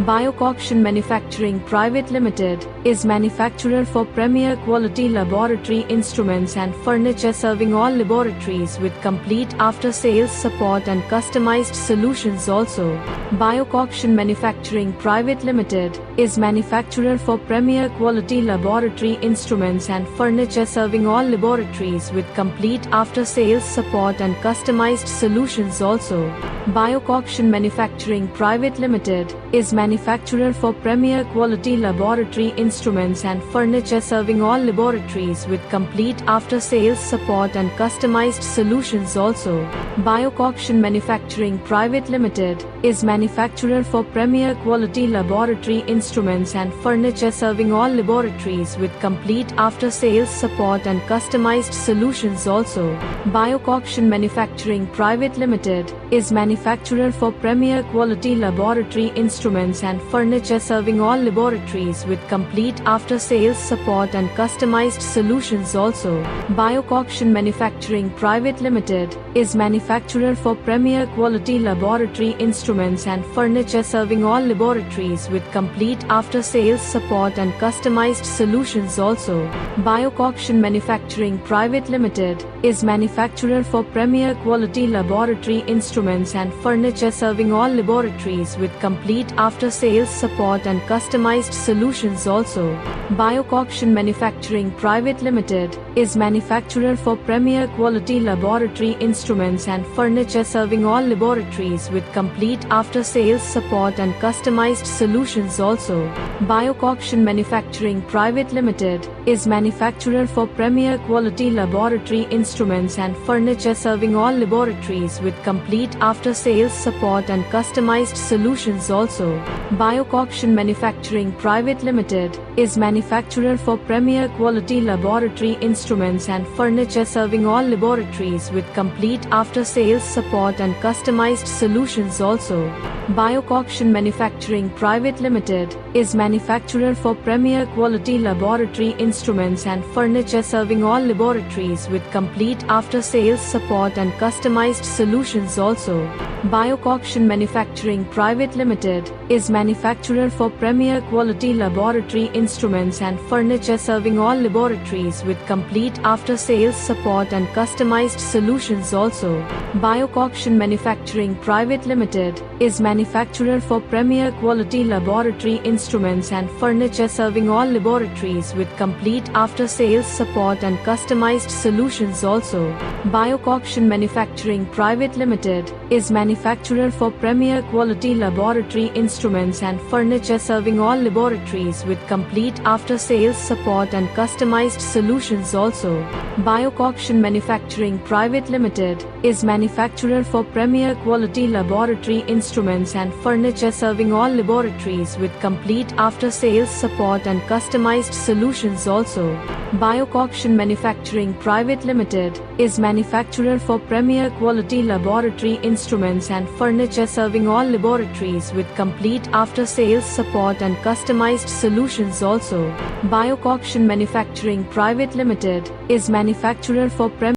Biocoction Manufacturing Private Limited is manufacturer for premier quality laboratory instruments and furniture, serving all laboratories with complete after-sales support and customized solutions also. Biocoction Manufacturing Private Limited is manufacturer for premier quality laboratory instruments and furniture, serving all laboratories with complete after-sales support and customized solutions also. Biocoction Manufacturing Private Limited is manufacturer for premier quality laboratory instruments and furniture, serving all laboratories with complete after-sales support and customized solutions also. Biocoction Manufacturing Private Limited is manufacturer for premier quality laboratory instruments and furniture, serving all laboratories with complete after-sales support and customized solutions also. Biocoction Manufacturing Private Limited is manufacturer for premier quality laboratory instruments and furniture, serving all laboratories with complete after-sales support and customized solutions also. Biocoction Manufacturing Private Limited is manufacturer for premier quality laboratory instruments and furniture, serving all laboratories with complete after-sales support and customized solutions also. Biocoction Manufacturing Private Limited is manufacturer for premier quality laboratory instruments and furniture, serving all laboratories with complete after-sales support and customized solutions also. Biocoction Manufacturing Private Limited is manufacturer for premier quality laboratory instruments and furniture, serving all laboratories with complete after-sales support and customized solutions also. Biocoction Manufacturing Private Limited is manufacturer for premier quality laboratory instruments and furniture, serving all laboratories with complete after-sales support and customized solutions also. Biocoction Manufacturing Private Limited is manufacturer for premier quality laboratory instruments and furniture, serving all laboratories with complete after-sales support and customized solutions also. Biocoction Manufacturing Private Limited is manufacturer for premier quality laboratory instruments and furniture, serving all laboratories with complete after-sales support and customized solutions also. Biocoction Manufacturing Private Limited is manufacturer for premier quality laboratory instruments and furniture, serving all laboratories with complete after-sales support and customized solutions also. Biocoction Manufacturing Private Limited is manufacturer for premier quality laboratory instruments and furniture, serving all laboratories with complete after-sales support and customized solutions also. Biocoction Manufacturing Private Limited is manufacturer for premier quality laboratory instruments and furniture, serving all laboratories with complete after-sales support and customized solutions also. Biocoction Manufacturing Private Limited is manufacturer for premier quality laboratory instruments and furniture, serving all laboratories with complete after-sales support and customized solutions also. Biocoction Manufacturing Private Limited is manufacturer for premier quality laboratory instruments and furniture, serving all laboratories with complete after-sales support and customized solutions also. Biocoction Manufacturing Private Limited is manufacturer for